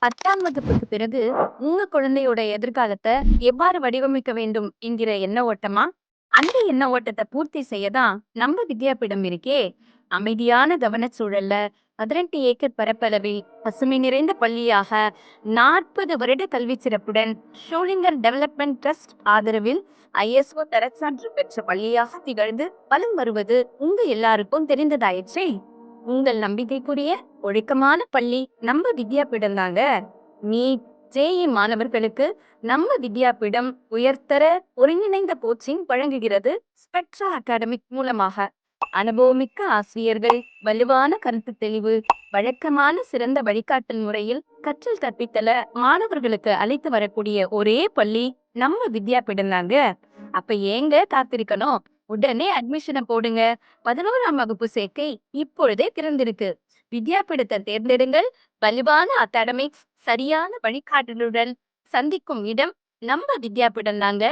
10ஆம் வகுப்புக்கு பிறகு உங்க குழந்தையோட எதிர்காலத்த எவ்வாறு வடிவமைக்க வேண்டும் என்கிற எண்ண ஓட்டமா? அந்த எண்ண ஓட்டத்த பூர்த்தி செய்ய தான் நம்ம வித்யாபீடம் இருக்கே. அமைதியான கவனச்சூழல்ல 18 ஏக்கர் பரப்பளவில் பசுமை நிறைந்த பள்ளியாக 40 வருட கல்வி சிறப்புடன் ஷோலிங்கர் டெவலப்மெண்ட் ட்ரஸ்ட் ஆதரவில் ISO தரச்சான்று பெற்ற பள்ளியாக திகழ்ந்து வலம் வருவது உங்க எல்லாருக்கும் தெரிந்ததாயிற்றே. உங்கள் நம்பிக்கைக்குரிய ஒழுக்கமான பள்ளி நம்ம வித்யாபீடம் தாங்க. நீட் ஜேஇ மாணவர்களுக்கு நம்ம வித்யாபீடம் உயர்தர ஒருங்கிணைந்த கோச்சிங் வழங்குகிறது. ஸ்பெக்ட்ரா அகாடமிக் மூலமாக அனுபவமிக்க ஆசிரியர்கள், வலுவான கருத்து தெளிவு, வழக்கமான சிறந்த வழிகாட்டல் முறையில் கற்றல் கற்பித்தல மாணவர்களுக்கு அழைத்து வரக்கூடிய ஒரே பள்ளி நம்ம வித்யாபீடம் தாங்க. அப்ப ஏங்க காத்திருக்கணும்? உடனே அட்மிஷனை போடுங்க. 11ஆம் வகுப்பு சேர்க்கை இப்பொழுதே திறந்திருக்கு. வித்யாபீடத்தை தேர்ந்தெடுங்கள். வலுவான அகாடமிக்ஸ், சரியான வழிகாட்டலுடன் சந்திக்கும் இடம் நம்ம வித்யாபீடம் தாங்க.